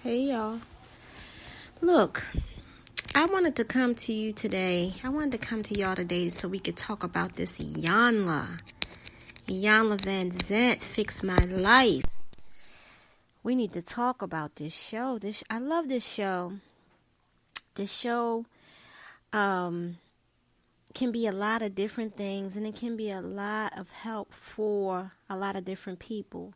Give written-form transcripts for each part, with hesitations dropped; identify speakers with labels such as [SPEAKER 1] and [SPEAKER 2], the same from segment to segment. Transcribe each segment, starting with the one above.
[SPEAKER 1] Hey y'all. Look, I wanted to come to you today. I wanted to come to y'all today so we could talk about this Iyanla. Iyanla Van Zant fixed my life. We need to talk about this show. I love this show. This show can be a lot of different things, and it can be a lot of help for a lot of different people.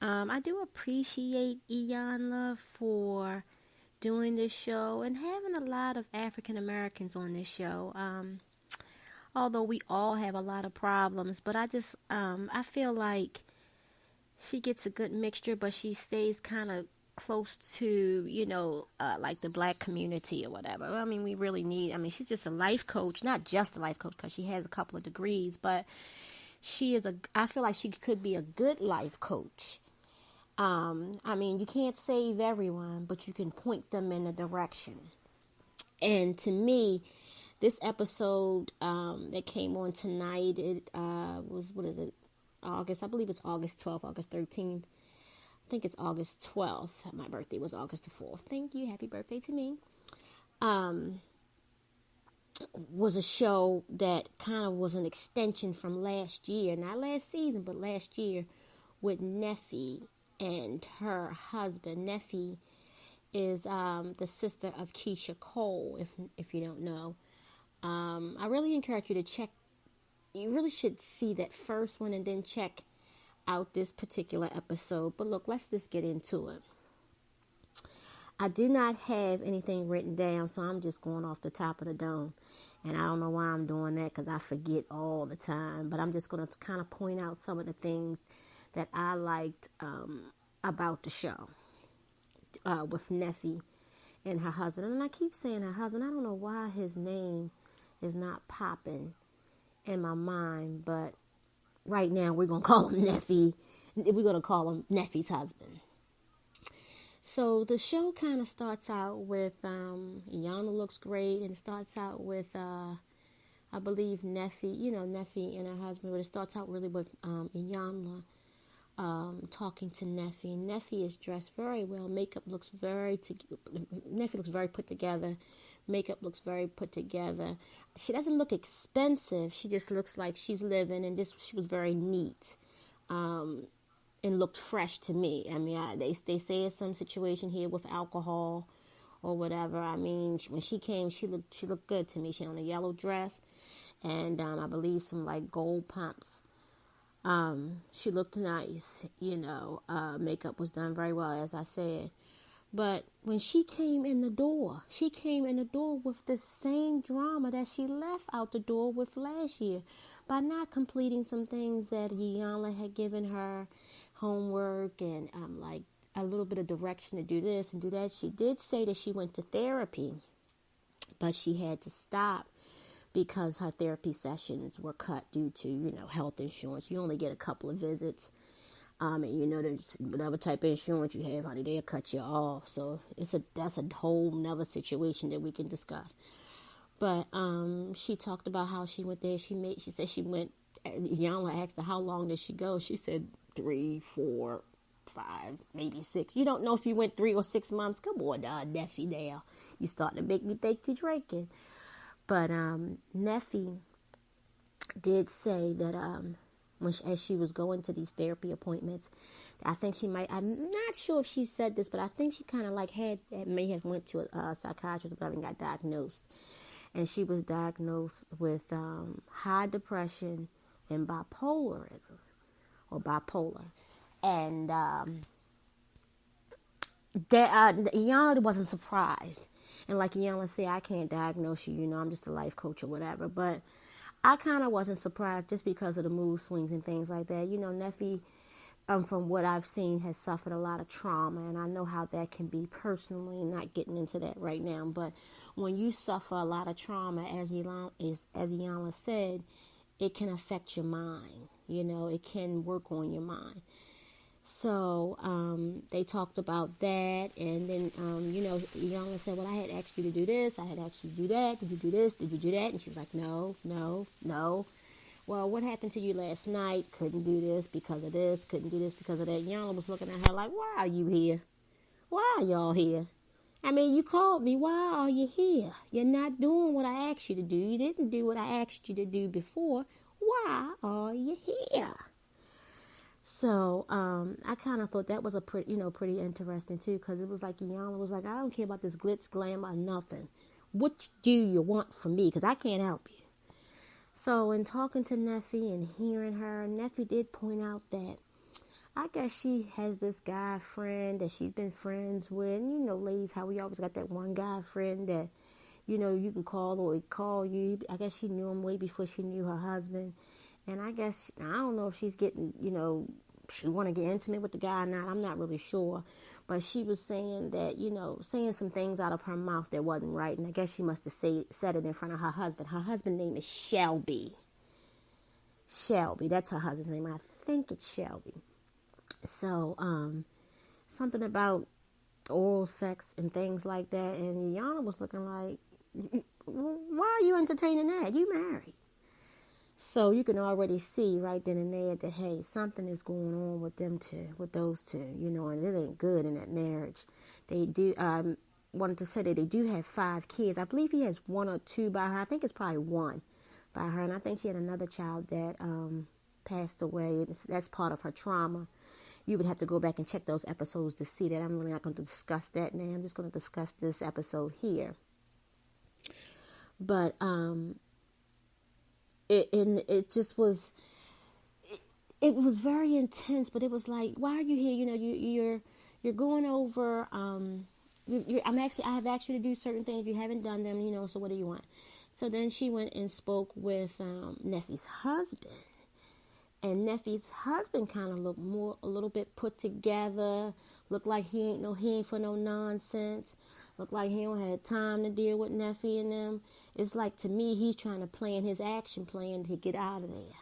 [SPEAKER 1] I do appreciate Iyanla for doing this show and having a lot of African Americans on this show. Although we all have a lot of problems, but I feel like she gets a good mixture, but she stays kind of close to, like the black community or whatever. I mean, she's just a life coach, not just a life coach because she has a couple of degrees, but I feel like she could be a good life coach. You can't save everyone, but you can point them in a direction. And to me, this episode that came on tonight, it was, what is it, August? I believe it's August 12th, August 13th. I think it's August 12th. My birthday was August the 4th. Thank you. Happy birthday to me. Was a show that kind of was an extension from last year. Not last season, but last year with Neffy and her husband. Neffy is the sister of Keisha Cole, if you don't know. I really encourage you to check. You really should see that first one and then check out this particular episode. But look, let's just get into it. I do not have anything written down, so I'm just going off the top of the dome. And I don't know why I'm doing that because I forget all the time. But I'm just going to kind of point out some of the things that I liked about the show with Neffy and her husband. And I keep saying her husband. I don't know why his name is not popping in my mind, but right now we're going to call him Neffy. We're going to call him Neffy's husband. So the show kind of starts out with Iyanla looks great, and it starts out with I believe Neffy and her husband, but it starts out really with Iyanla talking to Neffy, and Neffy is dressed very well. Neffy looks very put together. Makeup looks very put together. She doesn't look expensive. She just looks like she's living, and she was very neat, and looked fresh to me. I mean, they say it's some situation here with alcohol or whatever. I mean, when she came, she looked good to me. She had on a yellow dress, and I believe some like gold pumps. She looked nice, makeup was done very well, as I said. But when she came in the door with the same drama that she left out the door with last year by not completing some things that Iyanla had given her, homework and like a little bit of direction to do this and do that. She did say that she went to therapy, but she had to stop because her therapy sessions were cut due to, health insurance. You only get a couple of visits. And whatever type of insurance you have, honey, they'll cut you off. So that's a whole nother situation that we can discuss. But she talked about how she went there. She said she went. Iyanla asked her how long did she go. She said 3, 4, 5, maybe 6. You don't know if you went 3 or 6 months. Come on, Neffy, now you starting to make me think you're drinking. But Neffy did say that as she was going to these therapy appointments, I think I'm not sure if she said this, but I think she kind of like may have went to a psychiatrist and got diagnosed. And she was diagnosed with high depression and bipolarism, or bipolar. And Iyanla wasn't surprised. And like Iyanla said, I can't diagnose you, I'm just a life coach or whatever. But I kind of wasn't surprised just because of the mood swings and things like that. Neffy, from what I've seen, has suffered a lot of trauma, and I know how that can be personally, not getting into that right now. But when you suffer a lot of trauma, as Iyanla said, it can affect your mind. It can work on your mind. So they talked about that, and then, Iyanla said, well, I had asked you to do this, I had asked you to do that, did you do this, did you do that? And she was like, no. Well, what happened to you last night? Couldn't do this because of this, couldn't do this because of that. Iyanla was looking at her like, why are you here? Why are y'all here? I mean, you called me. Why are you here? You're not doing what I asked you to do. You didn't do what I asked you to do before. Why are you here? So I kind of thought that was a pretty interesting too, because it was like Iyanla was like, I don't care about this glitz, glamour, nothing. What do you want from me? Because I can't help you. So in talking to Neffy and hearing her, Neffy did point out that I guess she has this guy friend that she's been friends with. And, ladies, how we always got that one guy friend that, you can call or he call you. I guess she knew him way before she knew her husband. And I guess, I don't know if she's getting, she want to get intimate with the guy or not. I'm not really sure. But she was saying that, saying some things out of her mouth that wasn't right. And I guess she must have said it in front of her husband. Her husband's name is Shelby. Shelby, that's her husband's name. I think it's Shelby. So, something about oral sex and things like that. And Iyanla was looking like, why are you entertaining that? You married. So you can already see right then and there that, hey, something is going on with those two, and it ain't good in that marriage. They do, wanted to say that they do have 5 kids. I believe he has 1 or 2 by her. I think it's probably 1 by her. And I think she had another child that passed away. That's part of her trauma. You would have to go back and check those episodes to see that. I'm really not going to discuss that now. I'm just going to discuss this episode here. But it just was, it was very intense. But it was like, why are you here? You're going over. I have asked you to do certain things. You haven't done them. So what do you want? So then she went and spoke with Neffy's husband. And Neffy's husband kind of looked a little bit put together. Looked like he ain't for no nonsense. Looked like he don't have time to deal with Neffy and them. It's like, to me, he's trying to plan his action plan to get out of there.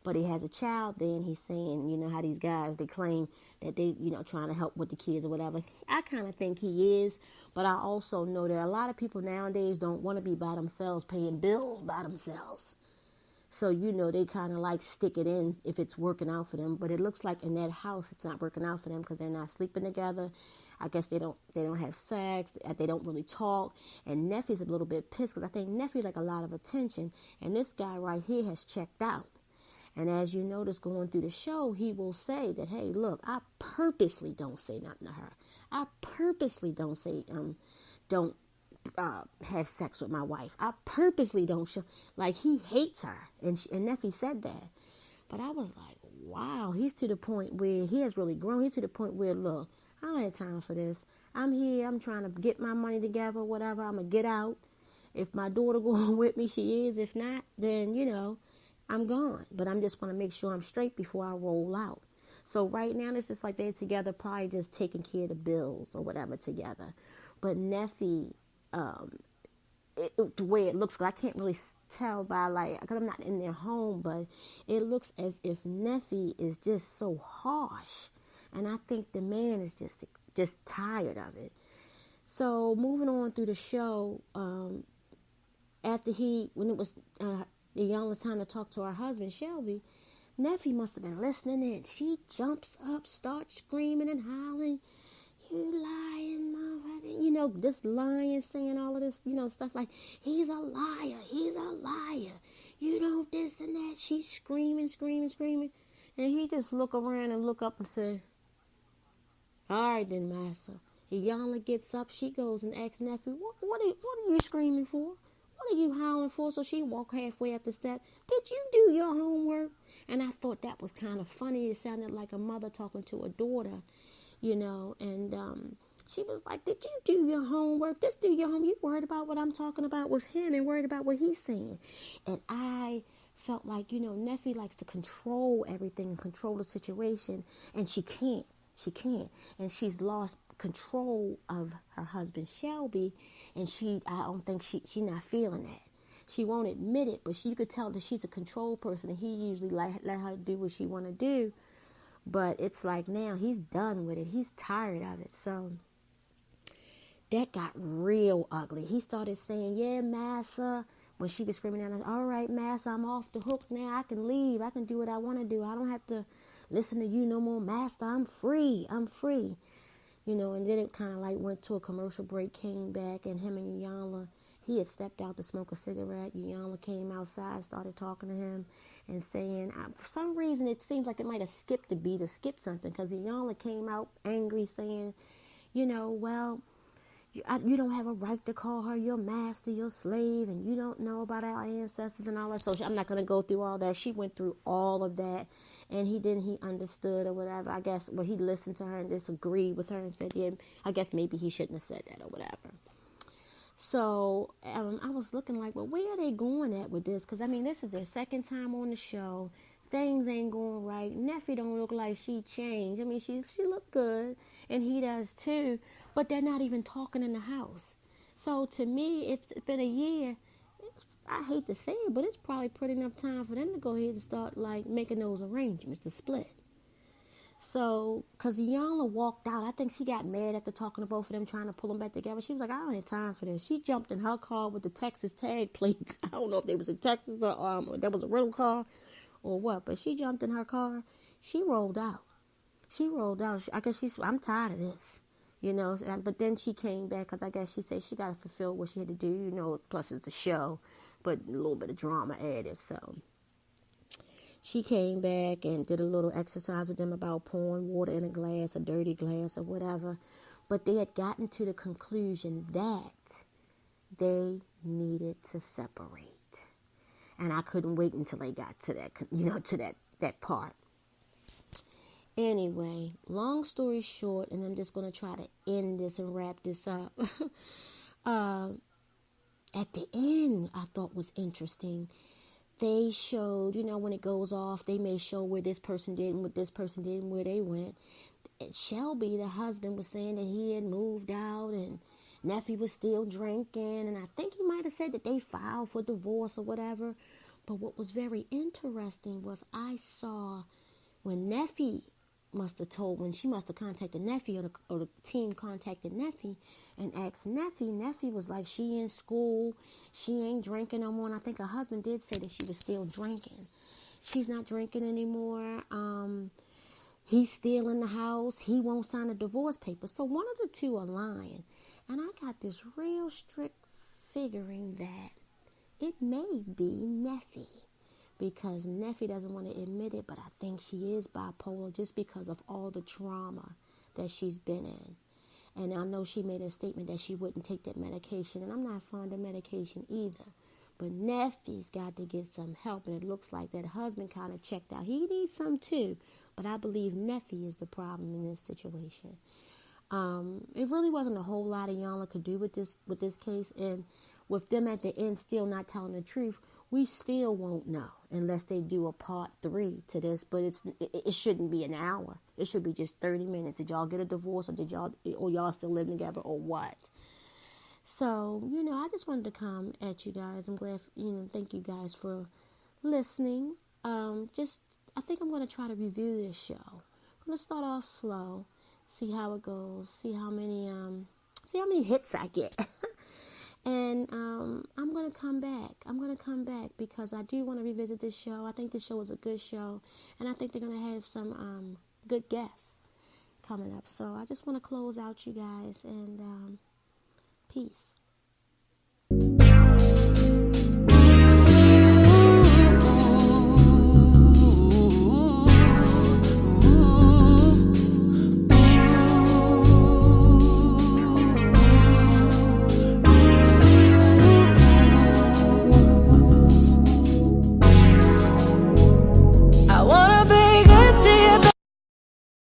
[SPEAKER 1] But he has a child there, and he's saying, how these guys, they claim that they, trying to help with the kids or whatever. I kind of think he is. But I also know that a lot of people nowadays don't want to be by themselves, paying bills by themselves. So, they kind of like stick it in if it's working out for them. But it looks like in that house, it's not working out for them because they're not sleeping together. I guess they don't have sex. They don't really talk. And Neffy's a little bit pissed because I think Neffy like a lot of attention. And this guy right here has checked out. And as you notice going through the show, he will say that, hey, look, I purposely don't say nothing to her. I purposely don't say, don't have sex with my wife. I purposely don't show, like, he hates her. And Neffy said that. But I was like, wow, he's to the point where he has really grown. He's to the point where, look, I don't have time for this. I'm here. I'm trying to get my money together, whatever. I'm going to get out. If my daughter going with me, she is. If not, then, I'm gone. But I'm just going to make sure I'm straight before I roll out. So right now, it's just like they're together, probably just taking care of the bills or whatever together. But Neffy, the way it looks, I can't really tell by because I'm not in their home, but it looks as if Neffy is just so harsh. And I think the man is just tired of it. So moving on through the show, when it was Iyanla's time to talk to her husband, Shelby, Neffy must have been listening in. She jumps up, starts screaming and howling. You lying motherfucker. Just lying, saying all of this, stuff like, he's a liar. He's a liar. You don't this and that. She's screaming. And he just look around and look up and say, all right then, Massa. Iyanla gets up. She goes and asks Neffy, what are you screaming for? What are you howling for? So she walked halfway up the step. Did you do your homework? And I thought that was kind of funny. It sounded like a mother talking to a daughter, and she was like, did you do your homework? Just do your homework. You worried about what I'm talking about with him and worried about what he's saying. And I felt like, Neffy likes to control everything and control the situation, and she can't. And she's lost control of her husband, Shelby, and I don't think she's not feeling that. She won't admit it, but you could tell that she's a control person, and he usually let her do what she want to do. But it's like now he's done with it. He's tired of it. So that got real ugly. He started saying, yeah, Massa. When she was screaming at him, all right, Massa, I'm off the hook now. I can leave. I can do what I want to do. I don't have to listen to you no more, Master. I'm free. and then it kind of like went to a commercial break, came back, and him and Iyanla, he had stepped out to smoke a cigarette. Iyanla came outside, started talking to him and saying, for some reason, it seems like it might have skipped a beat or skipped something, because Iyanla came out angry saying, well, you don't have a right to call her your master, your slave, and you don't know about our ancestors and all that. So I'm not going to go through all that. She went through all of that, and he understood or whatever. I guess, he listened to her and disagreed with her and said, yeah, I guess maybe he shouldn't have said that or whatever. So I was looking like, well, where are they going at with this? Because, this is their second time on the show. Things ain't going right. Neffy don't look like she changed. She looked good, and he does too. But they're not even talking in the house. So to me, it's been a year. I hate to say it, but it's probably pretty enough time for them to go ahead and start like making those arrangements to split. So, because Iyanla walked out, I think she got mad after talking to both of them, trying to pull them back together. She was like, I don't have time for this. She jumped in her car with the Texas tag plates. I don't know if they was in Texas or there was a rental car or what, but she jumped in her car. She rolled out. I guess I'm tired of this, But then she came back because I guess she said she got to fulfill what she had to do, plus it's a show, but a little bit of drama added, so. She came back and did a little exercise with them about pouring water in a glass, a dirty glass, or whatever. But they had gotten to the conclusion that they needed to separate. And I couldn't wait until they got to that, to that part. Anyway, long story short, and I'm just going to try to end this and wrap this up. At the end, I thought was interesting. They showed, when it goes off, they may show where this person did and what this person did and where they went. And Shelby, the husband, was saying that he had moved out and Neffy was still drinking. And I think he might have said that they filed for divorce or whatever. But what was very interesting was I saw when Neffy when she must have contacted Neffy or the team contacted Neffy and asked Neffy was like, she in school, she ain't drinking no more. And I think her husband did say that she was still drinking. She's not drinking anymore. He's still in the house. He won't sign a divorce paper. So one of the two are lying. And I got this real strict figuring that it may be Neffy. Because Neffy doesn't want to admit it, but I think she is bipolar just because of all the trauma that she's been in. And I know she made a statement that she wouldn't take that medication, and I'm not fond of medication either. But Neffy's got to get some help, and it looks like that husband kind of checked out. He needs some too, but I believe Neffy is the problem in this situation. It really wasn't a whole lot Iyanla could do with this case, and with them at the end still not telling the truth, we still won't know unless they do a part 3 to this. But it shouldn't be an hour. It should be just 30 minutes. Did y'all get a divorce, or y'all still living together, or what? So, I just wanted to come at you guys. I'm glad, thank you guys for listening. I think I'm going to try to review this show. I'm going to start off slow, see how it goes, see how many hits I get. And I'm going to come back because I do want to revisit this show. I think this show is a good show, and I think they're going to have some good guests coming up. So I just want to close out you guys, and peace.